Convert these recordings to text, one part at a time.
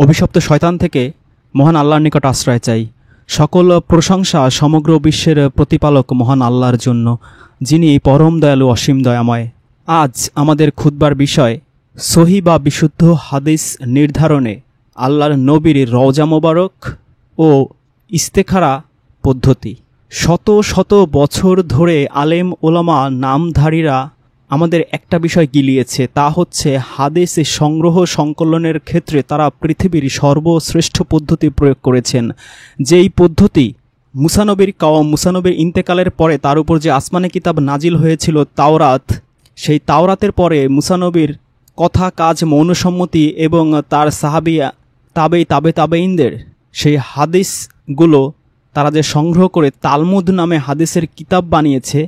অভিশপ্ত শয়তান থেকে মহান আল্লাহর নিকট আশ্রয় চাই। সকল প্রশংসা সমগ্র বিশ্বের প্রতিপালক মহান আল্লাহর জন্য, যিনি পরম দয়ালু অসীম দয়াময়। আজ আমাদের খুতবার বিষয় সহি বা বিশুদ্ধ হাদিস নির্ধারণে আল্লাহর নবীর রওজা মোবারক ও ইস্তেখারা পদ্ধতি। শত শত বছর ধরে আলেম ওলামা নামধারীরা আমাদের একটা বিষয় গিলিয়েছে, তা হচ্ছে হাদিস সংগ্রহ সংকলনের ক্ষেত্রে তারা পৃথিবীর সর্বশ্রেষ্ঠ পদ্ধতি প্রয়োগ করেছেন। যেই পদ্ধতি মুসানবীর ইন্তেকালের পরে তার উপর যে আসমানে কিতাব নাজিল হয়েছিল তাওরাত, সেই তাওরাতের পরে মুসানবীর কথা কাজ মৌনসম্মতি এবং তার সাহাবী তাবেঈনদের সেই হাদিসগুলো তারা যে সংগ্রহ করে তালমুদ নামে হাদিসের কিতাব বানিয়েছে,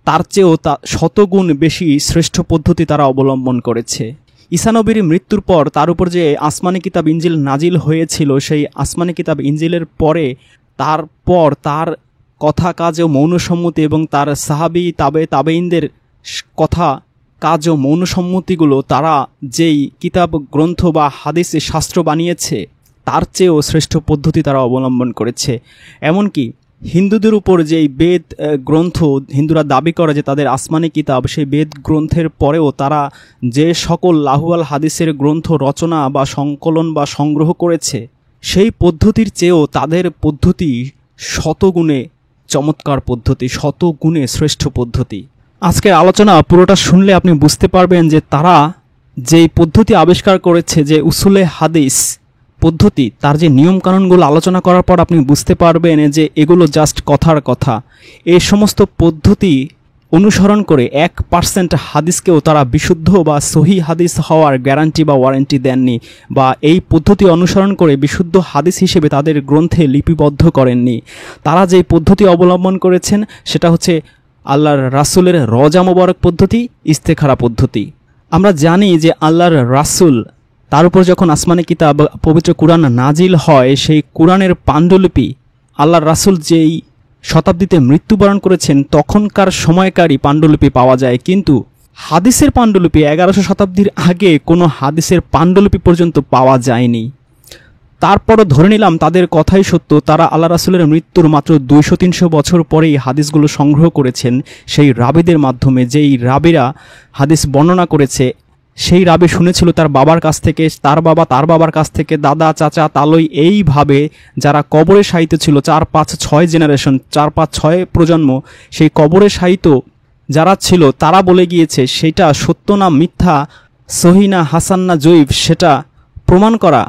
তার চেয়েও শতগুণ বেশি শ্রেষ্ঠ পদ্ধতি তারা অবলম্বন করেছে। ঈসা নবীর মৃত্যুর পর তার উপর যে আসমানি কিতাব ইনজিল নাজিল হয়েছিল, সেই আসমানি কিতাব ইনজিলের পরে তারপর তার কথা কাজ ও মৌনসম্মতি এবং তার সাহাবী তাবেঈনদের কথা কাজ ও মৌনসম্মতিগুলো তারা যেই কিতাব গ্রন্থ বা হাদিসে শাস্ত্র বানিয়েছে, তার চেয়েও শ্রেষ্ঠ পদ্ধতি তারা অবলম্বন করেছে। এমনকি হিন্দুদের উপর যেই বেদ গ্রন্থ হিন্দুরা দাবি করে যে তাদের আসমানি কিতাব, সেই বেদ গ্রন্থের পরেও তারা যে সকল লাহুয়াল হাদিসের গ্রন্থ রচনা বা সংকলন বা সংগ্রহ করেছে, সেই পদ্ধতির চেয়েও তাদের পদ্ধতি শতগুণে চমৎকার পদ্ধতি, শতগুণে শ্রেষ্ঠ পদ্ধতি। আজকের আলোচনা পুরোটা শুনলে আপনি বুঝতে পারবেন যে তারা যেই পদ্ধতি আবিষ্কার করেছে, যে উসুলে হাদিস পদ্ধতি, তার যে নিয়মকানুনগুলো আলোচনা করার পর আপনি বুঝতে পারবেন যে এগুলো জাস্ট কথার কথা। এই সমস্ত পদ্ধতি অনুসরণ করে 1% হাদিসকেও তারা বিশুদ্ধ বা সহি হাদিস হওয়ার গ্যারান্টি বা ওয়ারেন্টি দেননি, বা এই পদ্ধতি অনুসরণ করে বিশুদ্ধ হাদিস হিসেবে তাদের গ্রন্থে লিপিবদ্ধ করেননি। তারা যেই পদ্ধতি অবলম্বন করেছেন সেটা হচ্ছে আল্লাহর রাসূলের রওজা মোবারক পদ্ধতি, ইস্তেখারা পদ্ধতি। আমরা জানি যে আল্লাহর রাসূল তার উপর যখন আসমানি কিতাব পবিত্র কুরআন নাজিল হয়, সেই কুরআনের পাণ্ডুলিপি আল্লাহর রাসূল যেই শতাব্দীতে মৃত্যুবরণ করেছেন তখনকার সময়কারই পাণ্ডুলিপি পাওয়া যায়, কিন্তু হাদিসের পাণ্ডুলিপি 1100 শতাব্দীর আগে কোনো হাদিসের পাণ্ডুলিপি পর্যন্ত পাওয়া যায়নি। তারপরও ধরে নিলাম তাদের কথাই সত্য, তারা আল্লাহ রাসূলের মৃত্যুর মাত্র 200-300 বছর পরেই হাদিসগুলো সংগ্রহ করেছেন সেই রাবিদের মাধ্যমে। যেই রাবিরা হাদিস বর্ণনা করেছে, সেই রাবি শুনেছিল তার বাবার কাছ থেকে, তার বাবার কাছ থেকে, দাদা চাচা তালই, এইভাবে যারা কবরে শায়িত ছিল 4-5-6 জেনারেশন, 4-5-6 প্রজন্ম, সেই কবরে শায়িত যারা ছিল তারা বলে গিয়েছে সেটা সত্য না মিথ্যা, সহি না হাসান না জয়ীফ, সেটা প্রমাণ করা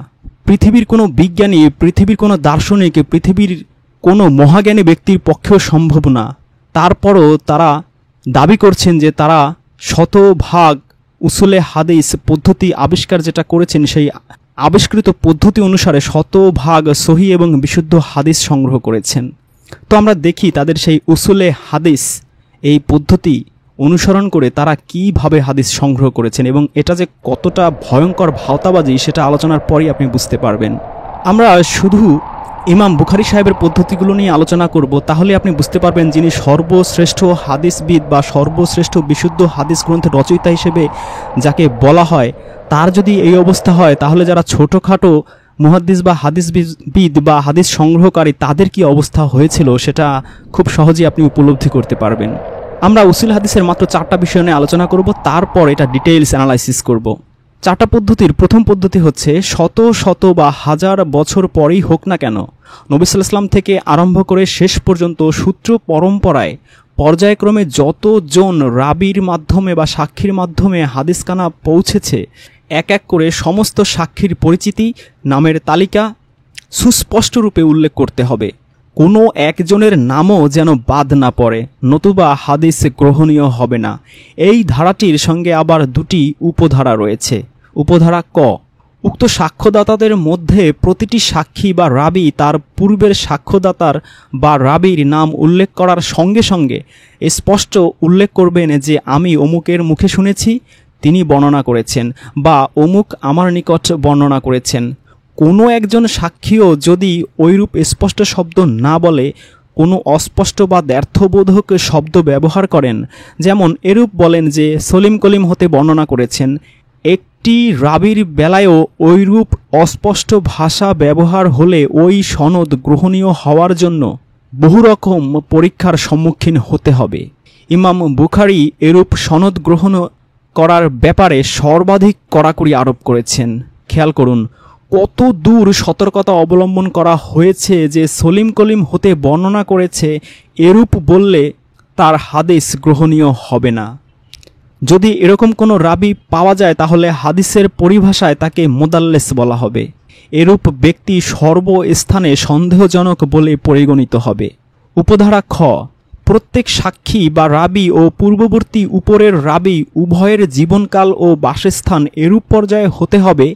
পৃথিবীর কোনো বিজ্ঞানী, পৃথিবীর কোনো দার্শনিক, পৃথিবীর কোনো মহাজ্ঞানী ব্যক্তির পক্ষেও সম্ভব না। তারপরও তারা দাবি করছেন যে তারা শতভাগ উসুলে হাদিস পদ্ধতি আবিষ্কার যেটা করেছেন, সেই আবিষ্কৃত পদ্ধতি অনুসারে শতভাগ সহি এবং বিশুদ্ধ হাদিস সংগ্রহ করেছেন। তো আমরা দেখি তাদের সেই উসুলে হাদিস এই পদ্ধতি অনুসরণ করে তারা কিভাবে হাদিস সংগ্রহ করেছেন, এবং এটা যে কতটা ভয়ঙ্কর ভাওতাবাজি সেটা আলোচনার পরই আপনি বুঝতে পারবেন। আমরা শুধু ইমাম বুখারী সাহেবের পদ্ধতিগুলো নিয়ে আলোচনা করব, তাহলে আপনি বুঝতে পারবেন যিনি সর্বশ্রেষ্ঠ হাদিসবিদ বা সর্বশ্রেষ্ঠ বিশুদ্ধ হাদিস গ্রন্থের রচয়িতা হিসেবে যাকে বলা হয়, তার যদি এই অবস্থা হয়, তাহলে যারা ছোটোখাটো মুহাদ্দিস বা হাদিসবিদ বা হাদিস সংগ্রহকারী তাদের কি অবস্থা হয়েছিল সেটা খুব সহজেই আপনি উপলব্ধি করতে পারবেন। আমরা উসুল হাদিসের মাত্র 4টা বিষয় নিয়ে আলোচনা করব, তারপর এটা ডিটেইলস অ্যানালাইসিস করব। 4টা পদ্ধতির প্রথম পদ্ধতি হচ্ছে শত শত বা হাজার বছর পরেই হোক না কেন, নবী সাল্লাল্লাহু আলাইহি ওয়াসাল্লাম থেকে আরম্ভ করে শেষ পর্যন্ত সূত্র পরম্পরায় পর্যায়ক্রমে যতজন রাবির মাধ্যমে বা সাক্ষীর মাধ্যমে হাদিসখানা পৌঁছেছে, এক এক করে সমস্ত সাক্ষীর পরিচিতি, নামের তালিকা সুস্পষ্ট রূপে উল্লেখ করতে হবে। কোনো একজনের নামও যেন বাদ না পড়ে, নতুবা হাদিস গ্রহণীয় হবে না। এই ধারাটির সঙ্গে আবার 2টি উপধারা রয়েছে। উপধারা ক, উক্ত সাক্ষ্যদাতাদের মধ্যে প্রতিটি সাক্ষী বা রাবি তার পূর্বের সাক্ষ্যদাতার বা রাবির নাম উল্লেখ করার সঙ্গে সঙ্গে স্পষ্ট উল্লেখ করবেন যে আমি অমুকের মুখে শুনেছি, তিনি বর্ণনা করেছেন, বা অমুক আমার নিকট বর্ণনা করেছেন। কোনো একজন সাক্ষীও যদি ওইরূপ স্পষ্ট শব্দ না বলে কোনো অস্পষ্ট বা দ্ব্যর্থবোধক শব্দ ব্যবহার করেন, যেমন এরূপ বলেন যে সলিম কলিম হতে বর্ণনা করেছেন, একটি রাবির বেলায়ও ঐরূপ অস্পষ্ট ভাষা ব্যবহার হলে ওই সনদ গ্রহণীয় হওয়ার জন্য বহু রকম পরীক্ষার সম্মুখীন হতে হবে। ইমাম বুখারী এরূপ সনদ গ্রহণ করার ব্যাপারে সর্বাধিক কড়াকড়ি আরোপ করেছেন। খেয়াল করুন কত দূর সতর্কতা অবলম্বন করা হয়েছে যে সলিম কলিম হতে বর্ণনা করেছে এরূপ বললে তার হাদিস গ্রহণীয় হবে না। যদি এরকম কোনো রাবি পাওয়া যায় তাহলে হাদিসের পরিভাষায় তাকে মোদাল্লেস বলা হবে। এরূপ ব্যক্তি সর্বস্থানে সন্দেহজনক বলে পরিগণিত হবে। উপধারা খ, প্রত্যেক সাক্ষী বা রাবি ও পূর্ববর্তী উপরের রাবি উভয়ের জীবনকাল ও বাসস্থান এরূপ পর্যায়ে হতে হবে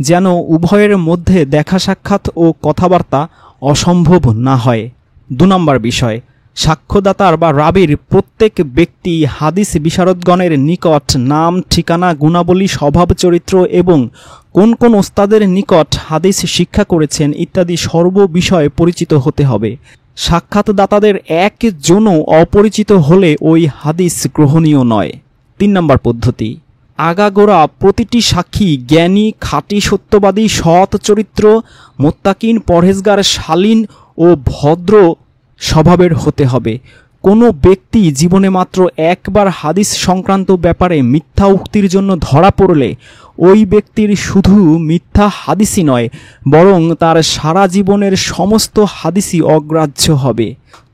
যেন উভয়ের মধ্যে দেখা সাক্ষাৎ ও কথাবার্তা অসম্ভব না হয়। ২ নম্বর বিষয়, সাক্ষ্যদাতার বা রাবির প্রত্যেক ব্যক্তি হাদিস বিশারদগণের নিকট নাম, ঠিকানা, গুণাবলী, স্বভাব চরিত্র এবং কোন কোন ওস্তাদের নিকট হাদিস শিক্ষা করেছেন ইত্যাদি সর্ব বিষয়ে পরিচিত হতে হবে। সাক্ষাৎদাতাদের একজনও অপরিচিত হলে ওই হাদিস গ্রহণীয় নয়। ৩ নম্বর পদ্ধতি, আগাগোড়া প্রতিটি সাক্ষী জ্ঞানী, খাঁটি সত্যবাদী, সৎ চরিত্র, মোত্তাকিন, পরহেজগার, শালীন ও ভদ্র স্বভাবের হতে হবে। কোনো ব্যক্তি জীবনে মাত্র একবার হাদিস সংক্রান্ত ব্যাপারে মিথ্যা উক্তির জন্য ধরা পড়লে ওই ব্যক্তির শুধু মিথ্যা হাদিসই নয় বরং তার সারা জীবনের সমস্ত হাদিসই অগ্রাহ্য হবে।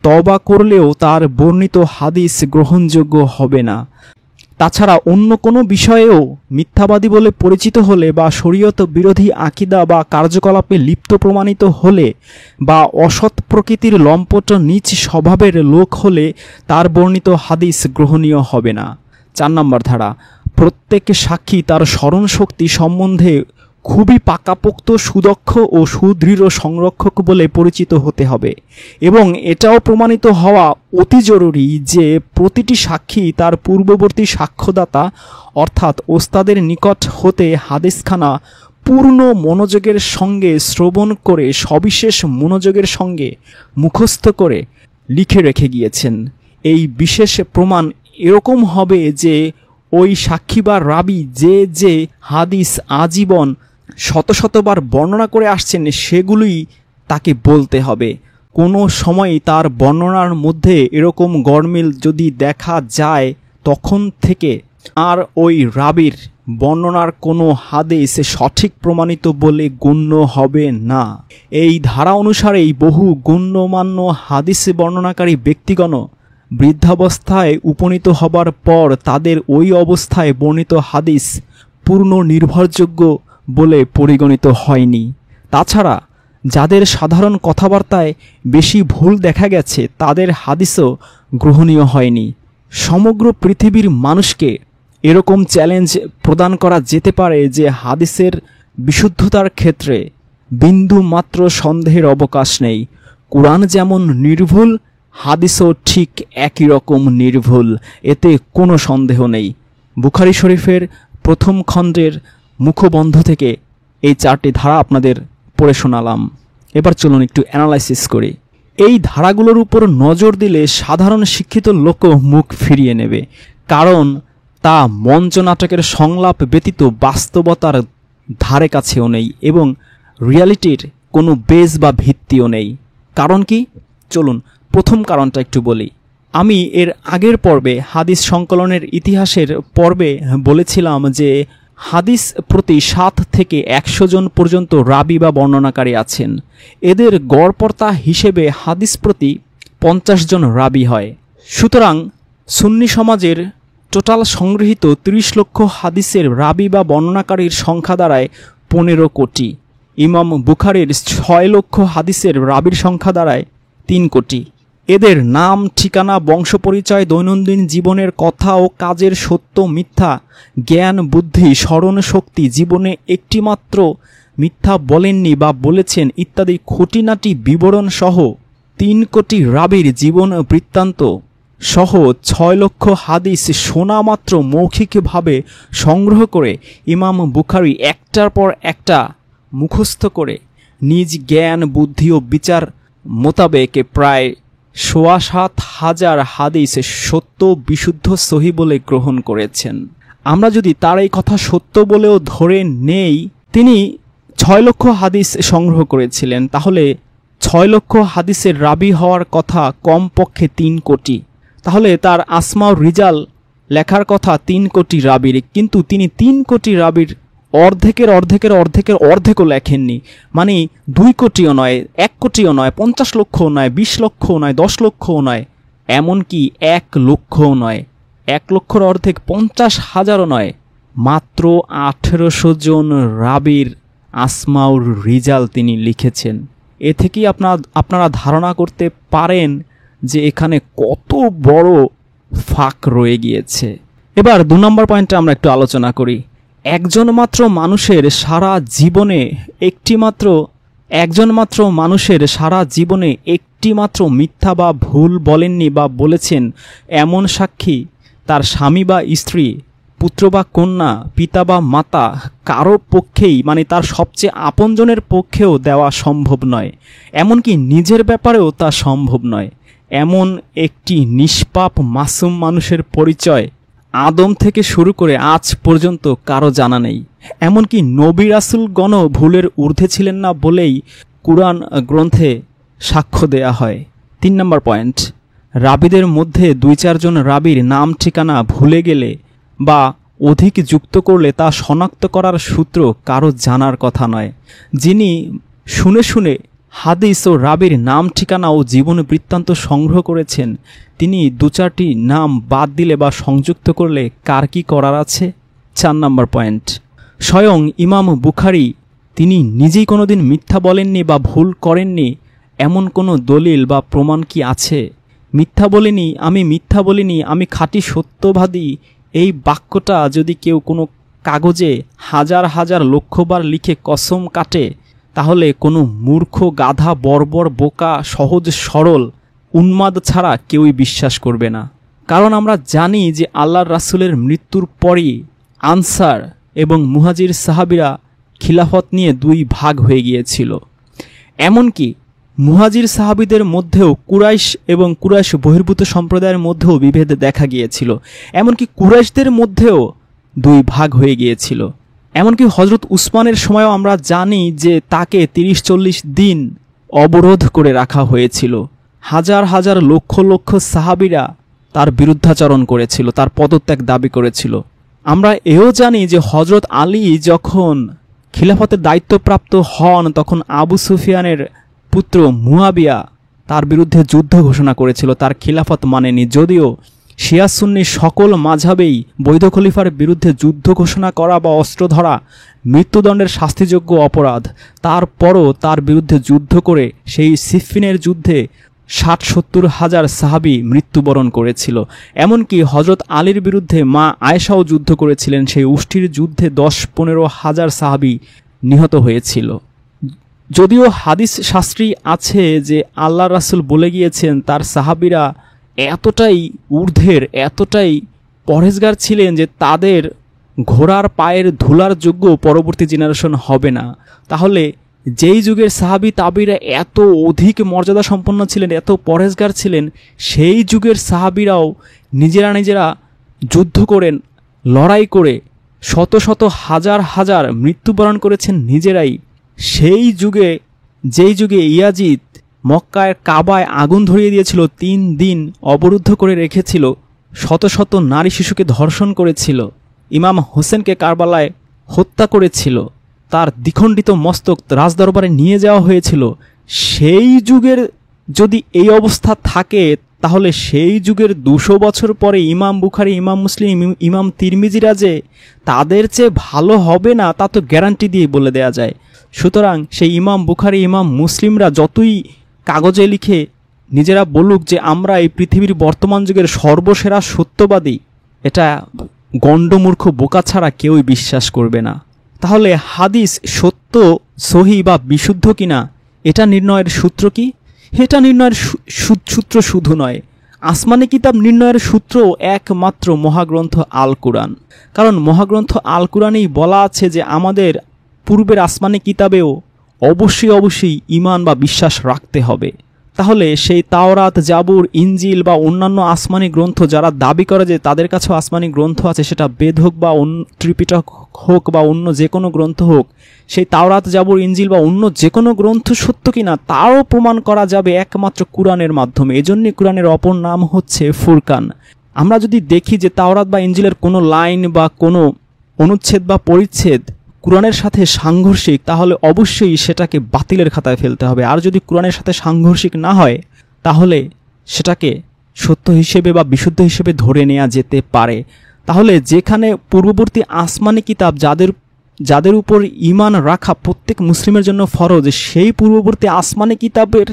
তওবা করলেও তার বর্ণিত হাদিস গ্রহণযোগ্য হবে না। তাছাড়া অন্য কোনো বিষয়েও মিথ্যাবাদী বলে পরিচিত হলে বা শরীয়ত বিরোধী আকীদা বা কার্যকলাপে লিপ্ত প্রমাণিত হলে বা অসৎ প্রকৃতির লম্পট নীচ স্বভাবের লোক হলে তার বর্ণিত হাদিস গ্রহণীয় হবে না। ৪ নম্বর ধারা, প্রত্যেক সাক্ষী তার স্মরণশক্তি সম্বন্ধে খুবই পাকাপোক্ত, সুদক্ষ ও সুদৃঢ় সংরক্ষক বলে পরিচিত হতে হবে এবং এটাও প্রমাণিত হওয়া অতি জরুরি যে প্রতিটি সাক্ষী তার পূর্ববর্তী সাক্ষ্যদাতা অর্থাৎ ওস্তাদের নিকট হতে হাদিসখানা পূর্ণ মনোযোগের সঙ্গে শ্রবণ করে সবিশেষ মনোযোগের সঙ্গে মুখস্থ করে লিখে রেখে গিয়েছেন। এই বিশেষ প্রমাণ এরকম হবে যে ওই সাক্ষী বা রাবি যে হাদিস আজীবন শত শতবার বর্ণনা করে আসছেন সেগুলোই তাকে বলতে হবে। কোনো সময় তার বর্ণনার মধ্যে এরকম গরমিল যদি দেখা যায় তখন থেকে আর ওই রাবির বর্ণনার কোনো হাদিস সঠিক প্রমাণিত বলে গণ্য হবে না। এই ধারা অনুসারেই বহু গণ্যমান্য হাদিস বর্ণনাকারী ব্যক্তিগণ বৃদ্ধাবস্থায় উপনীত হবার পর তাদের ওই অবস্থায় বর্ণিত হাদিস পূর্ণ নির্ভরযোগ্য বলে পরিগণিত হয়নি। তাছাড়া যাদের সাধারণ কথাবার্তায় বেশি ভুল দেখা গেছে তাদের হাদিসও গ্রহণীয় হয়নি। সমগ্র পৃথিবীর মানুষকে এরকম চ্যালেঞ্জ প্রদান করা যেতে পারে যে হাদিসের বিশুদ্ধতার ক্ষেত্রে বিন্দু মাত্র সন্দেহের অবকাশ নেই। কুরআন যেমন নির্ভুল, হাদিসও ঠিক একই রকম নির্ভুল, এতে কোনো সন্দেহ নেই। বুখারী শরীফের প্রথম খণ্ডের মুখবন্ধ থেকে এই 4টি ধারা আপনাদের পড়ে শোনালাম। এবার চলুন একটু অ্যানালাইসিস করি। এই ধারাগুলোর উপর নজর দিলে সাধারণ শিক্ষিত লোকও মুখ ফিরিয়ে নেবে, কারণ তা মঞ্চ নাটকের সংলাপ ব্যতীত বাস্তবতার ধারে কাছেও নেই এবং রিয়ালিটির কোনো বেজ বা ভিত্তিও নেই। কারণ কি? চলুন প্রথম কারণটা একটু বলি। আমি এর আগের পর্বে হাদিস সংকলনের ইতিহাসের পর্বে বলেছিলাম যে হাদিস প্রতি 7 থেকে 100 জন পর্যন্ত রাবি বা বর্ণনাকারী আছেন। এদের গড়পড়তা হিসেবে হাদিস প্রতি 50 জন রাবি হয়। সুতরাং সুন্নি সমাজের টোটাল সংগৃহীত 30 লক্ষ হাদিসের রাবি বা বর্ণনাকারীর সংখ্যা দাঁড়ায় 15 কোটি। ইমাম বুখারীর 6 লক্ষ হাদিসের রাবির সংখ্যা দাঁড়ায় 3 কোটি। এদের নাম, ঠিকানা, বংশপরিচয়, দৈনন্দিন জীবনের কথা ও কাজের সত্য মিথ্যা, জ্ঞান, বুদ্ধি, স্মরণ শক্তি, জীবনে একটিমাত্র মিথ্যা বলেননি বা বলেছেন ইত্যাদি খুঁটিনাটি বিবরণ সহ 3 কোটি রাবির জীবন বৃত্তান্ত সহ 6 লক্ষ হাদিস শোনা মাত্র মৌখিকভাবে সংগ্রহ করে ইমাম বুখারী একটার পর একটা মুখস্থ করে নিজ জ্ঞান, বুদ্ধি ও বিচার মোতাবেক প্রায় 7,500 হাদিস সত্য, বিশুদ্ধ, সহি বলে গ্রহণ করেছেন। আমরা যদি তার এই কথা সত্য বলেও ধরে নেই, তিনি 6 লক্ষ হাদিস সংগ্রহ করেছিলেন, তাহলে 6 লক্ষ হাদিসের রাবি হওয়ার কথা কমপক্ষে 3 কোটি। তাহলে তার আসমাউর রিজাল লেখার কথা 3 কোটি রাবির, কিন্তু তিনি 3 কোটি রাবির অর্ধেকও লেখেননি। মানে 2 কোটিও নয়, 1 কোটিও নয়, 50 লক্ষও নয়, 20 লক্ষও নয়, 10 লক্ষও নয়, এমনকি 1 লক্ষও নয়, 1 লক্ষর অর্ধেক 50,000ও নয়, মাত্র 1800 জন রাবির আসমাউর রিজাল তিনি লিখেছেন। এ থেকেই আপনারা ধারণা করতে পারেন যে এখানে কত বড় ফাঁক রয়ে গিয়েছে। এবার 2 নম্বর পয়েন্টে আমরা একটু আলোচনা করি। একজন মাত্র মানুষের সারা জীবনে একটিমাত্র মিথ্যা বা ভুল বলেননি বা বলেছেন এমন সাক্ষী তার স্বামী বা স্ত্রী, পুত্র বা কন্যা, পিতা বা মাতা কারো পক্ষেই, মানে তার সবচেয়ে আপনজনের পক্ষেও দেওয়া সম্ভব নয়, এমনকি নিজের ব্যাপারেও তা সম্ভব নয়। এমন একটি নিষ্পাপ মাসুম মানুষের পরিচয় আদম থেকে শুরু করে আজ পর্যন্ত কারো জানা নেই। এমনকি নবী রাসূলগণও ভুলের ঊর্ধ্বে ছিলেন না বলেই কুরআন গ্রন্থে সাক্ষ্য দেয়া হয়। 3 নম্বর পয়েন্ট, রাবিদের মধ্যে 2-4 জন রাবির নাম ঠিকানা ভুলে গেলে বা অধিক যুক্ত করলে তা শনাক্ত করার সূত্র কারো জানার কথা নয়। যিনি শুনে শুনে হাদিস ও রাবির নাম ঠিকানা ও জীবন বৃত্তান্ত সংগ্রহ করেছেন, তিনি 2-4টি নাম বাদ দিলে বা সংযুক্ত করলে কার কি করার আছে? 4 নম্বর পয়েন্ট, স্বয়ং ইমাম বুখারী তিনি নিজেই কোনোদিন মিথ্যা বলেননি বা ভুল করেননি, এমন কোনো দলিল বা প্রমাণ কি আছে? মিথ্যা বলিনি, আমি খাঁটি সত্যবাদী, এই বাক্যটা যদি কেউ কোনো কাগজে হাজার হাজার লক্ষবার লিখে কসম কাটে, তাহলে কোনো মূর্খ, গাধা, বর্বর, বোকা, সহজ সরল, উন্মাদ ছাড়া কেউই বিশ্বাস করবে না। কারণ আমরা জানি যে আল্লাহর রাসূলের মৃত্যুর পরই আনসার এবং মুহাজির সাহাবীরা খিলাফত নিয়ে 2 ভাগ হয়ে গিয়েছিল। এমনকি মুহাজির সাহাবীদের মধ্যেও কুরাইশ এবং কুরাইশ বহির্ভূত সম্প্রদায়ের মধ্যেও বিভেদ দেখা গিয়েছিল। এমনকি কুরাইশদের মধ্যেও 2 ভাগ হয়ে গিয়েছিল। এমনকি হযরত উসমানের সময়ও আমরা জানি যে তাকে 30-40 দিন অবরোধ করে রাখা হয়েছিল। হাজার হাজার লক্ষ লক্ষ সাহাবীরা তার বিরুদ্ধাচরণ করেছিল, তার পদত্যাগ দাবি করেছিল। আমরা এও জানি যে হযরত আলী যখন খিলাফতের দায়িত্বপ্রাপ্ত হন, তখন আবু সুফিয়ানের পুত্র মুয়াবিয়া তার বিরুদ্ধে যুদ্ধ ঘোষণা করেছিল, তার খিলাফত মানেনি। যদিও শিয়া সুন্নি সকল মাযহাবেই বৈধ খলিফার বিরুদ্ধে যুদ্ধ ঘোষণা করা বা অস্ত্র ধরা মৃত্যুদণ্ডের শাস্তিযোগ্য অপরাধ, তারপরও তার বিরুদ্ধে যুদ্ধ করে সেই সিফিনের যুদ্ধে 60-70 হাজার সাহাবী মৃত্যুবরণ করেছিল। এমনকি হযরত আলীর বিরুদ্ধে মা আয়েশাও যুদ্ধ করেছিলেন। সেই উষ্ঠির যুদ্ধে 10-15 হাজার সাহাবী নিহত হয়েছিল। যদিও হাদিস শাস্ত্রী আছে যে আল্লাহ রাসূল বলে গিয়েছেন তার সাহাবীরা এতটাই ঊর্ধ্বের, এতটাই পরহেজগার ছিলেন যে তাদের ঘোড়ার পায়ের ধুলার যোগ্য পরবর্তী জেনারেশন হবে না। তাহলে যেই যুগের সাহাবী তাবিরা এত অধিক মর্যাদা সম্পন্ন ছিলেন, এত পরহেজগার ছিলেন, সেই যুগের সাহাবীরাও নিজেরা যুদ্ধ করেন, লড়াই করে শত শত হাজার হাজার মৃত্যুবরণ করেছেন নিজেরাই। যেই যুগে ইয়াজিদ মক্কায় কাবায় আগুন ধরিয়ে দিয়েছিল, 3 দিন অবরুদ্ধ করে রেখেছিল, শত শত নারী শিশুকে ধর্ষণ করেছিল, ইমাম হোসেনকে কারবালায় হত্যা করেছিল, তার দ্বিখণ্ডিত মস্তক রাজদরবারে নিয়ে যাওয়া হয়েছিল, সেই যুগের যদি এই অবস্থা থাকে, তাহলে সেই যুগের 200 বছর পরে ইমাম বুখারী, ইমাম মুসলিম, ইমাম তিরমিজিরা যে তাদের চেয়ে ভালো হবে না, তা তো গ্যারান্টি দিয়ে বলে দেয়া যায়। সুতরাং সেই ইমাম বুখারী, ইমাম মুসলিমরা যতই কাগজে লিখে নিজেরা বলুক যে আমরা এই পৃথিবীর বর্তমান যুগের সর্বসেরা সত্যবাদী, এটা গণ্ডমূর্খ বোকা ছাড়া কেউই বিশ্বাস করবে না। তাহলে হাদিস সত্য, সহি বা বিশুদ্ধ কিনা এটা নির্ণয়ের সূত্র কি? এটা নির্ণয়ের সূত্র শুধু নয়, আসমানি কিতাব নির্ণয়ের সূত্র একমাত্র মহাগ্রন্থ আল কুরআন। কারণ মহাগ্রন্থ আল কুরআনেই বলা আছে যে আমাদের পূর্বের আসমানি কিতাবেও অবশ্যই ঈমান বা বিশ্বাস রাখতে হবে। তাহলে সেই তাওরাত, জাবুর, ইনজিল বা অন্যান্য আসমানি গ্রন্থ যারা দাবি করে যে তাদের কাছেও আসমানি গ্রন্থ আছে, সেটা বেদ হোক বা ত্রিপিটক হোক বা অন্য যে কোনো গ্রন্থ হোক, সেই তাওরাত, জাবুর, ইনজিল বা অন্য যে কোনো গ্রন্থ সত্য কিনা তাও প্রমাণ করা যাবে একমাত্র কুরআনের মাধ্যমে। এজন্যই কুরআনের অপর নাম হচ্ছে ফুরকান। আমরা যদি দেখি যে তাওরাত বা ইনজিলের কোনো লাইন বা কোনো অনুচ্ছেদ বা পরিচ্ছেদ কুরআনের সাথে সাংঘর্ষিক, তাহলে অবশ্যই সেটাকে বাতিলের খাতায় ফেলতে হবে। আর যদি কুরআনের সাথে সাংঘর্ষিক না হয়, তাহলে সেটাকে সত্য হিসেবে বা বিশুদ্ধ হিসেবে ধরে নেওয়া যেতে পারে। তাহলে যেখানে পূর্ববর্তী আসমানি কিতাব যাদের উপর ঈমান রাখা প্রত্যেক মুসলিমের জন্য ফরজ, সেই পূর্ববর্তী আসমানি কিতাবের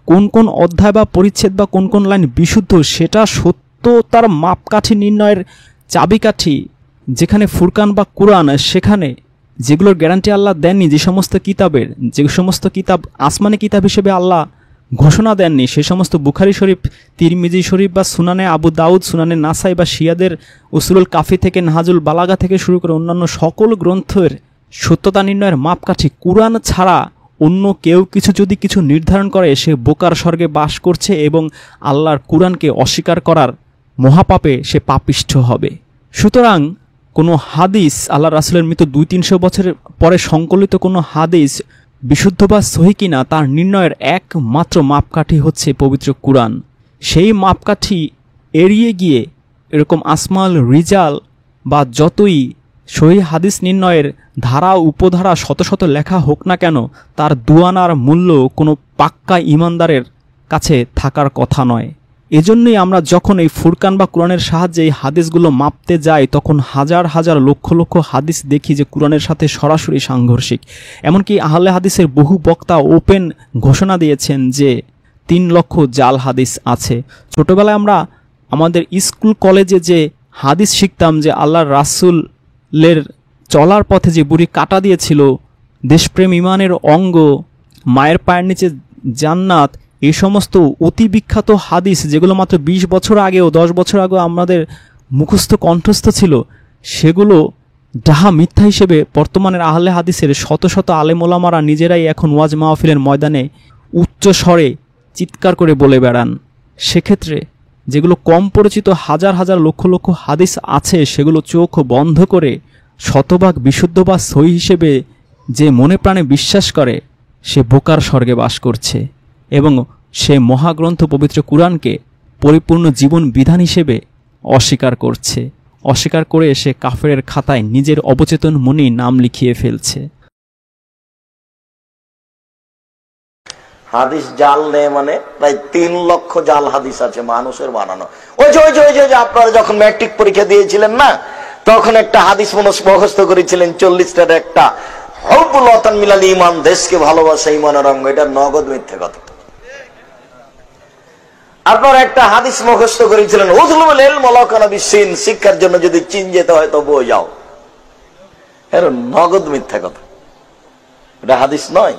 কোন কোন অধ্যায় বা পরিচ্ছেদ বা কোন কোন লাইন বিশুদ্ধ, সেটা সত্যতার মাপকাঠি নির্ণয়ের চাবিকাঠি যেখানে ফুরকান বা কুরআন, সেখানে যেগুলোর গ্যারান্টি আল্লাহ দেননি, যে সমস্ত কিতাব আসমানি কিতাব হিসেবে আল্লাহ ঘোষণা দেননি, সে সমস্ত বুখারী শরীফ, তিরমিজি শরীফ বা সুনানে আবু দাউদ, সুনানে নাসাই বা শিয়াদের উসুলুল কাফি থেকে নাহাজুল বালাগা থেকে শুরু করে অন্যান্য সকল গ্রন্থের সত্যতা নির্ণয়ের মাপকাঠি কুরআন ছাড়া অন্য কেউ যদি কিছু নির্ধারণ করে, সে বোকার স্বর্গে বাস করছে এবং আল্লাহর কুরআনকে অস্বীকার করার মহাপাপে সে পাপিষ্ঠ হবে। সুতরাং কোনো হাদিস, আল্লাহ রাসূলের মৃত্যু 200-300 বছরের পরে সংকলিত কোনো হাদিস বিশুদ্ধ বা সহি কিনা তার নির্ণয়ের একমাত্র মাপকাঠি হচ্ছে পবিত্র কুরআন। সেই মাপকাঠি এড়িয়ে গিয়ে এরকম আসমাল রিজাল বা যতই সহি হাদিস নির্ণয়ের ধারা উপধারা শত শত লেখা হোক না কেন, তার দুয়ানার মূল্য কোনো পাক্কা ইমানদারের কাছে থাকার কথা নয়। এজন্যই আমরা যখন এই ফুরকান বা কুরআনের সাহায্যে এই হাদিসগুলো মাপতে যাই, তখন হাজার হাজার লক্ষ লক্ষ হাদিস দেখি যে কুরআনের সাথে সরাসরি সাংঘর্ষিক। এমনকি আহলে হাদিসের বহু বক্তা ওপেন ঘোষণা দিয়েছেন যে 3 লক্ষ জাল হাদিস আছে। ছোটবেলায় আমরা আমাদের স্কুল কলেজে যে হাদিস শিখতাম যে আল্লাহর রাসূলের চলার পথে যে বুড়ি কাটা দিয়েছিল, দেশপ্রেম ইমানের অঙ্গ, মায়ের পায়ের নিচে জান্নাত, এই সমস্ত অতি বিখ্যাত হাদিস যেগুলো মাত্র 20 বছর আগেও 10 বছর আগেও আমাদের মুখস্থ কণ্ঠস্থ ছিল, সেগুলো ডাহা মিথ্যা হিসেবে বর্তমানের আহলে হাদিসের শত শত আলেম ওলামারা নিজেরাই এখন ওয়াজ মাহফিলের ময়দানে উচ্চ স্বরে চিৎকার করে বলে বেড়ান। সেক্ষেত্রে যেগুলো কম পরিচিত হাজার হাজার লক্ষ লক্ষ হাদিস আছে, সেগুলো চোখ বন্ধ করে শতভাগ বিশুদ্ধ বা সহি হিসেবে যে মনে প্রাণে বিশ্বাস করে, সে বোকার স্বর্গে বাস করছে এবং সে মহাগ্রন্থ পবিত্র কুরআনকে পরিপূর্ণ জীবন বিধান হিসেবে অস্বীকার করছে। অস্বীকার করে সে কাফেরের খাতায় নিজের অবচেতন মনেই নাম লিখিয়ে ফেলছে। হাদিস জাল নেই মানে প্রায় 3 লক্ষ জাল হাদিস আছে মানুষের বানানো। ওই যে আপনারা যখন ম্যাট্রিক পরীক্ষা দিয়েছিলেন না, তখন একটা হাদিস মুখস্থ করেছিলেন 40টার একটা, হুব্বুল ওয়াতান মিনাল ঈমান, দেশকে ভালোবাসা ঈমানের অঙ্গ। এটা নগদ মিথ্যে কথা। আপনার একটা হাদিস মুখস্থ করেছিলেন উতলুবুল ইলম ওয়ালাউ কানা বিসিন, শিক্ষার জন্য যদি চীন যেতে হয় তবুও যাও। এর নগদ মিথ্যা কথা, এটা হাদিস নয়।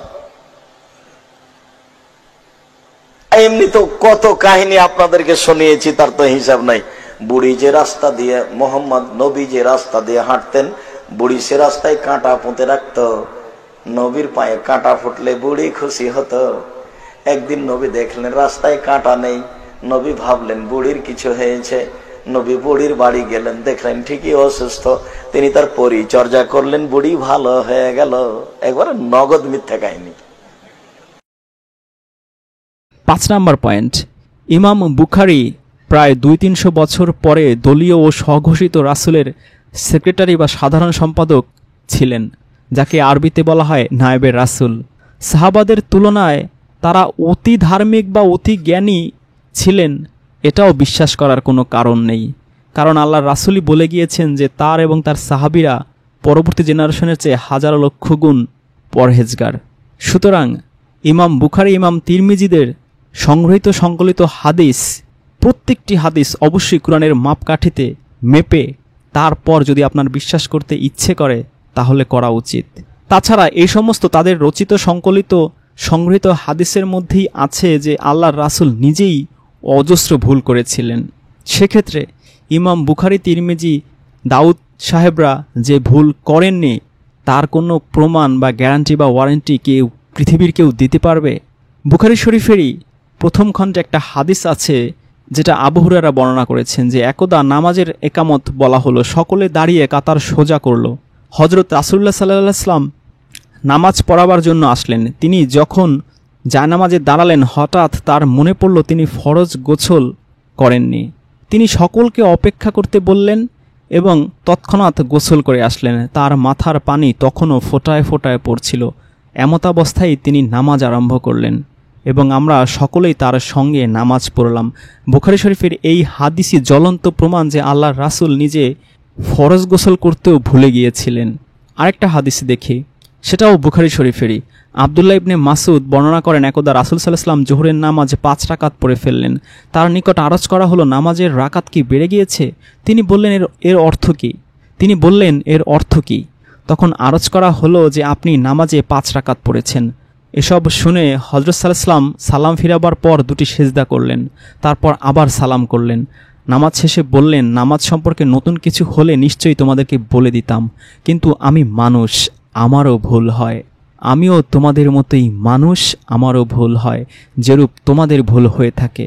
এমনি তো কত কাহিনী আপনাদেরকে শুনিয়েছি, তার তো হিসাব নাই। বুড়ি যে রাস্তা দিয়ে মোহাম্মদ নবী যে রাস্তা দিয়ে হাঁটতেন, বুড়ি সে রাস্তায় কাঁটা পুঁতে রাখতো। নবীর পায়ে কাঁটা ফুটলে বুড়ি খুশি হতো। একদিন নবী দেখলেন রাস্তায় কাঁটা নেই, নবী ভাবলেন বুড়ির কিছু হয়েছে। নবী বুড়ির বাড়ি গেলেন, দেখলেন ঠিকই অসুস্থ। তিনি তার পরিচর্যা করলেন, বুড়ি ভালো হয়ে গেল। একবারে নগদ মিথ্যা কাহিনী। 5 নম্বর পয়েন্ট, ইমাম বুখারী প্রায় 200-300 বছর পরে দলীয় ও স্বঘোষিত রাসূলের সেক্রেটারি বা সাধারণ সম্পাদক ছিলেন, যাকে আরবিতে বলা হয় নায়েবে রাসূল। সাহাবাদের তুলনায় তারা অতি ধার্মিক বা অতি জ্ঞানী ছিলেন, এটাও বিশ্বাস করার কোনো কারণ নেই। কারণ আল্লাহর রাসূলই বলে গিয়েছেন যে তার এবং তার সাহাবীরা পরবর্তী জেনারেশনের চেয়ে হাজার লক্ষ গুণ পরহেজগার। সুতরাং ইমাম বুখারী, ইমাম তিরমিজিদের সংগৃহীত সংকলিত হাদিস, প্রত্যেকটি হাদিস অবশ্যই কুরআনের মাপকাঠিতে মেপে তারপর যদি আপনার বিশ্বাস করতে ইচ্ছে করে তাহলে করা উচিত। তাছাড়া এই সমস্ত তাদের রচিত সংকলিত সংগৃহীত হাদিসের মধ্যেই আছে যে আল্লাহর রাসূল নিজেই অজস্র ভুল করেছিলেন। সেক্ষেত্রে ইমাম বুখারী, তিরমিজি, দাউদ সাহেবরা যে ভুল করেননি তার কোনো প্রমাণ বা গ্যারান্টি বা ওয়ারেন্টি পৃথিবীর কেউ দিতে পারবে? বুখারী শরীফেরই প্রথম খণ্ডে একটা হাদিস আছে যেটা আবু হুরায়রা বর্ণনা করেছেন যে একদা নামাজের একামত বলা হলো, সকলে দাঁড়িয়ে কাতার সোজা করলো। হযরত রাসূলুল্লাহ সাল্লাল্লাহু আলাইহি ওয়াসাল্লাম নামাজ পড়াবার জন্য আসলেন। তিনি যখন জায়নামাজে দাঁড়ালেন, হঠাৎ তার মনে পড়ল তিনি ফরজ গোসল করেননি। তিনি সকলকে অপেক্ষা করতে বললেন এবং তৎক্ষণাৎ গোসল করে আসলেন। তার মাথার পানি তখনও ফোঁটায় ফোঁটায় পড়ছিল। এমতাবস্থায় তিনি নামাজ আরম্ভ করলেন এবং আমরা সকলেই তার সঙ্গে নামাজ পড়লাম। বুখারী শরীফের এই হাদিসই জ্বলন্ত প্রমাণ যে আল্লাহর রাসূল নিজে ফরজ গোসল করতেও ভুলে গিয়েছিলেন। আরেকটা হাদিস দেখি, সেটাও বুখারী শরীফেরই। আব্দুল্লাহ ইবনে মাসউদ বর্ণনা করেন, একদা রাসূল সাল্লাল্লাহু আলাইহি ওয়াসাল্লাম জোহরের নামাজ 5 রাকাত পড়ে ফেললেন। তার নিকট আরজ করা হলো, নামাজের রাকাত কি বেড়ে গিয়েছে? তিনি বললেন, এর অর্থ কি? তখন আরজ করা হলো যে আপনি নামাজে 5 রাকাত পড়েছেন। এসব শুনে হযরত সাল্লাল্লাহু আলাইহি ওয়াসাল্লাম সালাম ফিরাবার পর 2টি সিজদা করলেন, তারপর আবার সালাম করলেন। নামাজ শেষে বললেন, নামাজ সম্পর্কে নতুন কিছু হলে নিশ্চয়ই তোমাদেরকে বলে দিতাম, কিন্তু আমি মানুষ, আমারও ভুল হয়। আমিও তোমাদের মতোই মানুষ, আমারও ভুল হয়, যেরূপ তোমাদের ভুল হয়ে থাকে।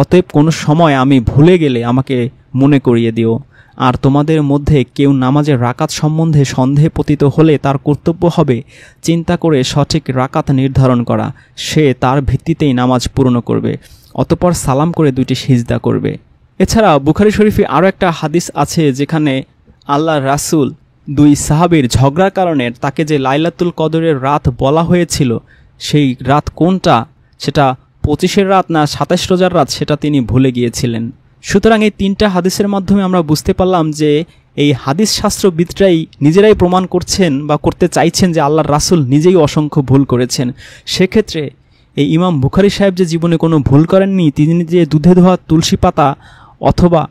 অতএব কোনো সময় আমি ভুলে গেলে আমাকে মনে করিয়ে দিও। আর তোমাদের মধ্যে কেউ নামাজের রাকাত সম্বন্ধে সন্দেহে পতিত হলে তার কর্তব্য হবে চিন্তা করে সঠিক রাকাত নির্ধারণ করা। সে তার ভিত্তিতেই নামাজ পূর্ণ করবে, অতঃপর সালাম করে 2টি সিজদা করবে। এছাড়া বুখারী শরীফে আরও একটা হাদিস আছে যেখানে আল্লাহর রাসূল 2 সাহাবীর ঝগড়ার কারণে তাকে যে লাইলাতুল কদরের রাত বলা হয়েছিল, সেই রাত কোনটা, সেটা 25-এর রাত না 27 রোজার রাত, সেটা তিনি ভুলে গিয়েছিলেন। সুতরাং এই 3টা হাদিসের মাধ্যমে আমরা বুঝতে পারলাম যে এই হাদিস শাস্ত্রবিদরাই নিজেরাই প্রমাণ করছেন বা করতে চাইছেন যে আল্লাহর রাসূল নিজেই অসংখ্য ভুল করেছেন। সেক্ষেত্রে এই ইমাম বুখারী সাহেব যে জীবনে কোনো ভুল করেননি, তিনি যে দুধে ধোয়া তুলসী পাতা অথবা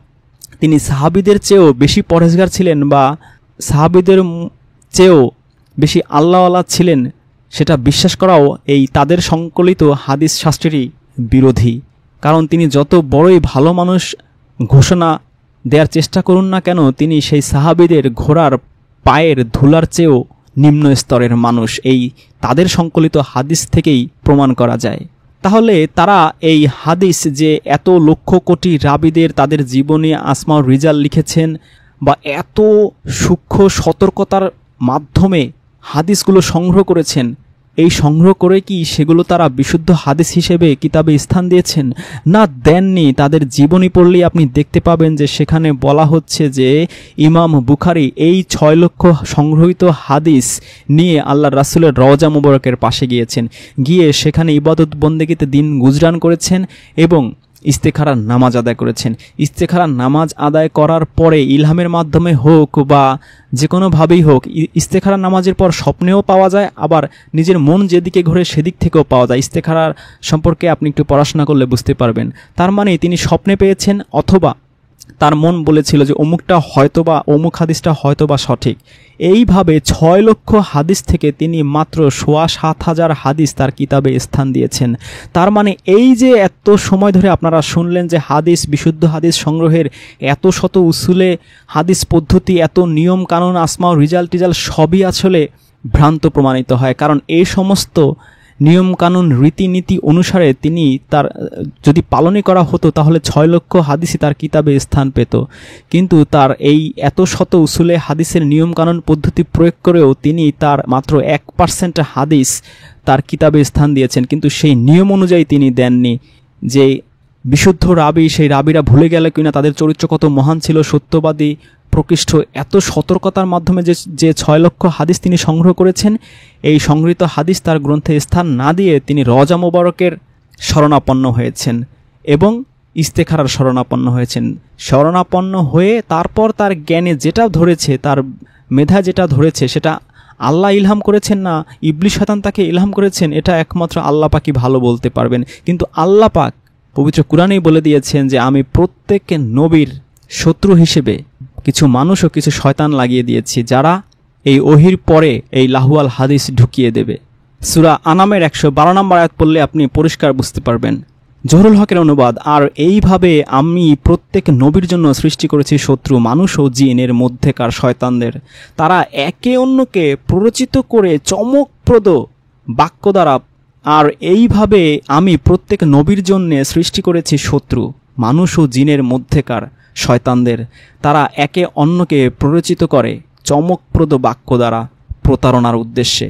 তিনি সাহাবীদের চেয়েও বেশি পরহেজগার ছিলেন বা সাহাবীদের চেয়েও বেশি আল্লাহওয়ালা ছিলেন, সেটা বিশ্বাস করাও এই তাদের সংকলিত হাদিস শাস্ত্রেরই বিরোধী। কারণ তিনি যত বড়ই ভালো মানুষ ঘোষণা দেওয়ার চেষ্টা করুন না কেন, তিনি সেই সাহাবীদের ঘোড়ার পায়ের ধুলার চেয়েও নিম্ন স্তরের মানুষ, এই তাদের সংকলিত হাদিস থেকেই প্রমাণ করা যায়। তাহলে তারা এই হাদিস যে এত লক্ষ কোটি রাবীদের তাদের জীবনী আসমাউর রিজাল লিখেছেন বা এত সূক্ষ্ম সতর্কতার মাধ্যমে হাদিসগুলো সংগ্রহ করেছেন, এই সংগ্রহ করে কি সেগুলো তারা বিশুদ্ধ হাদিস হিসেবে কিতাবে স্থান দিয়েছেন? না, দেননি। তাদের জীবনী পড়লেই আপনি দেখতে পাবেন যে সেখানে বলা হচ্ছে যে ইমাম বুখারী এই 6 লক্ষ সংগ্রহিত হাদিস নিয়ে আল্লাহর রাসূলের রওজা মুবারকের পাশে গিয়েছেন, গিয়ে সেখানে ইবাদত বন্দেগীতে দিন গুজরান করেছেন এবং ইস্তেখারার নামাজ আদায় করেছেন। ইস্তেখারার নামাজ আদায় করার পরে ইলহামের মাধ্যমে হোক বা যে কোনোভাবেই হোক, ইস্তেখারার নামাজের পর স্বপ্নেও পাওয়া যায়, আবার নিজের মন যেদিকে ঘোরে সেদিক থেকেও পাওয়া যায়। ইস্তেখারার সম্পর্কে আপনি একটু পড়াশোনা করলে বুঝতে পারবেন। তার মানে তিনি স্বপ্নে পেয়েছেন অথবা তার মন বলেছিল যে অমুকটা হয়তোবা অমুক হাদিসটা হয়তোবা সঠিক। এইভাবে 6 লক্ষ হাদিস থেকে তিনি মাত্র 7,500 হাদিস তার কিতাবে স্থান দিয়েছেন। তার মানে এই যে এত সময় ধরে আপনারা শুনলেন যে হাদিস, বিশুদ্ধ হাদিস সংগ্রহের এত শত উসুলে হাদিস পদ্ধতি, এত নিয়ম কানুন, আসমাও রিজাল টিজাল সবই আসলে ভ্রান্ত প্রমাণিত হয়। কারণ এই সমস্ত নিয়মকানুন রীতিনীতি অনুসারে তিনি তার যদি পালনই করা হতো তাহলে 6 লক্ষ হাদিসই তার কিতাবে স্থান পেত। কিন্তু তার এই এত শত উসুলে হাদিসের নিয়মকানুন পদ্ধতি প্রয়োগ করেও তিনি তার মাত্র 1% হাদিস তার কিতাবে স্থান দিয়েছেন, কিন্তু সেই নিয়ম অনুযায়ী তিনি দেননি। যে বিশুদ্ধ রাবি, সেই রাবিরা ভুলে গেল কিনা তাদের চরিত্র কত মহান ছিল, সত্যবাদী, প্রকৃষ্ট, এত সতর্কতার মাধ্যমে যে 6 লক্ষ হাদিস তিনি সংগ্রহ করেছেন, এই সংগৃহীত হাদিস তার গ্রন্থে স্থান না দিয়ে তিনি রওজা মুবারকের শরণাপন্ন হয়েছেন এবং ইস্তেখারার শরণাপন্ন হয়েছেন। শরণাপন্ন হয়ে তারপর তার জ্ঞানে যেটা ধরেছে, তার মেধা যেটা ধরেছে, সেটা আল্লাহ ইলহাম করেছেন না ইবলিস শয়তান তাকে ইলহাম করেছেন, এটা একমাত্র আল্লাহ পাকই ভালো বলতে পারবেন। কিন্তু আল্লাহ পাক পবিত্র কুরআনেই বলে দিয়েছেন যে আমি প্রত্যেক নবীর শত্রু হিসেবে কিছু মানুষ ও কিছু শয়তান লাগিয়ে দিয়েছি, যারা এই ওহির পরে এই লাহুয়াল হাদিস ঢুকিয়ে দেবে। সূরা আনামের 112 নম্বর আয়াত পড়লে আপনি পরিষ্কার বুঝতে পারবেন। জহুরুল হকের অনুবাদ, আর এইভাবে আমি প্রত্যেক নবীর জন্য সৃষ্টি করেছি শত্রু, মানুষ ও জিনের মধ্যেকার শয়তানদের। তারা একে অন্যকে প্ররোচিত করে চমকপ্রদ বাক্য দ্বারা আর এইভাবে আমি প্রত্যেক নবীর জন্যে সৃষ্টি করেছি শত্রু, মানুষ ও জিনের মধ্যেকার শয়তানদের। তারা একে অন্যকে প্ররোচিত করে চমকপ্রদ বাক্য দ্বারা প্রতারণার উদ্দেশ্যে।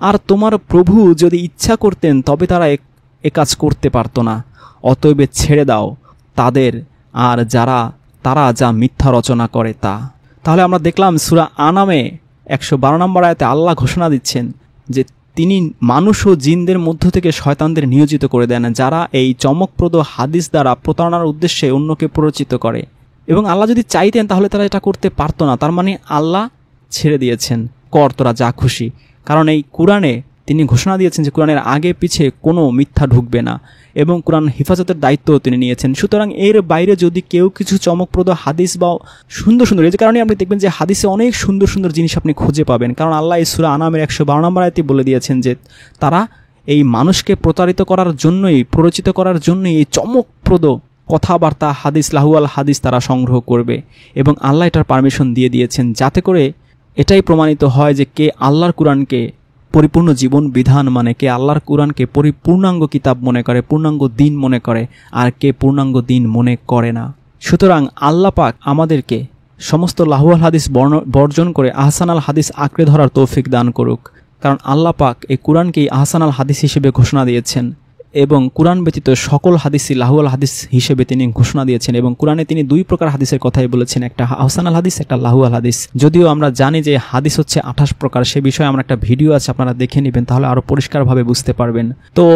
আর তোমার প্রভু যদি ইচ্ছা করতেন তবে তারা এ কাজ করতে পারত না। অতএব ছেড়ে দাও তাদের আর তারা যা মিথ্যা রচনা করে তা। তাহলে আমরা দেখলাম সূরা আনামে 112 নম্বর আয়াতে আল্লাহ ঘোষণা দিচ্ছেন যে তিনি মানুষ ও জিনদের মধ্য থেকে শয়তানদের নিয়োজিত করে দেন, যারা এই চমকপ্রদ হাদিস দ্বারা প্রতারণার উদ্দেশ্যে অন্যকে প্ররোচিত করে। এবং আল্লাহ যদি চাইতেন তাহলে তারা এটা করতে পারত না। তার মানে আল্লাহ ছেড়ে দিয়েছেন, কর তোরা যা খুশি। কারণ এই কোরআনে তিনি ঘোষণা দিয়েছেন যে কোরআনের আগে পিছে কোনো মিথ্যা ঢুকবে না, এবং কোরআন হেফাজতের দায়িত্বও তিনি নিয়েছেন। সুতরাং এর বাইরে যদি কেউ কিছু চমকপ্রদ হাদিস বা সুন্দর সুন্দর, এই কারণে আপনি দেখবেন যে হাদিসে অনেক সুন্দর সুন্দর জিনিস আপনি খুঁজে পাবেন। কারণ আল্লাহ এই সূরা আনামের 112 নম্বর আয়াতে বলে দিয়েছেন যে তারা এই মানুষকে প্রতারিত করার জন্যই, প্ররোচিত করার জন্যই এই চমকপ্রদ কথাবার্তা, হাদিস, লাহুয়াল হাদিস তারা সংগ্রহ করবে। এবং আল্লাহ এটার পারমিশন দিয়ে দিয়েছেন, যাতে করে এটাই প্রমাণিত হয় যে কে আল্লাহর কোরআনকে পরিপূর্ণ জীবন বিধান মানে, কে আল্লাহর কোরআনকে পূর্ণাঙ্গ কিতাব মনে করে, পূর্ণাঙ্গ দিন মনে করে, আর কে পূর্ণাঙ্গ দিন মনে করে না। সুতরাং আল্লাহ পাক আমাদেরকে সমস্ত লাহুয়াল হাদিস বর্জন করে আহসানাল হাদিস আঁকড়ে ধরার তৌফিক দান করুক। কারণ আল্লাহ পাক এই কোরআনকেই আহসানাল হাদিস হিসেবে ঘোষণা দিয়েছেন, এবং কোরআন ব্যতীত সকল হাদিসই লাহুয়াল হাদিস হিসেবে তিনি ঘোষণা দিয়েছেন। এবং কোরআনে তিনি 2 প্রকার হাদিসের কথাই বলেছেন, একটা আহসানাল হাদিস, একটা লাহুয়াল হাদিস। যদিও আমরা জানি যে হাদিস হচ্ছে 28 প্রকার, সে বিষয়ে আমরা একটা ভিডিও আছে, আপনারা দেখে নেবেন, তাহলে আরও পরিষ্কারভাবে বুঝতে পারবেন। তো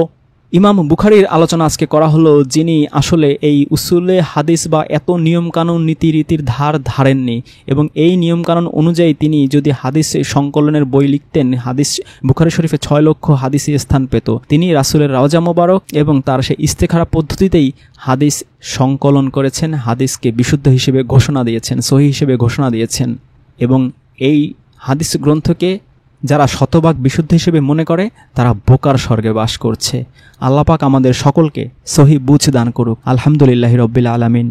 ইমাম বুখারীর আলোচনা আজকে করা হলো, যিনি আসলে এই উসুলে হাদিস বা এত নিয়মকানুন নীতিরীতির ধার ধারেননি, এবং এই নিয়মকানুন অনুযায়ী তিনি যদি হাদিস সংকলনের বই লিখতেন, হাদিস বুখারী শরীফে 6 লক্ষ হাদিসই স্থান পেত। তিনি রাসূলের রওজা মোবারক এবং তার সেই ইস্তেখারা পদ্ধতিতেই হাদিস সংকলন করেছেন, হাদিসকে বিশুদ্ধ হিসেবে ঘোষণা দিয়েছেন, সহিহ হিসেবে ঘোষণা দিয়েছেন। এবং এই হাদিস গ্রন্থকে যারা শতভাগ বিশুদ্ধ হিসেবে মনে করে তারা বোকার স্বর্গে বাস করছে। আল্লাহ পাক আমাদের সকলকে সহিহ বুঝ দান করুক। আলহামদুলিল্লাহি রাব্বিল আলামিন।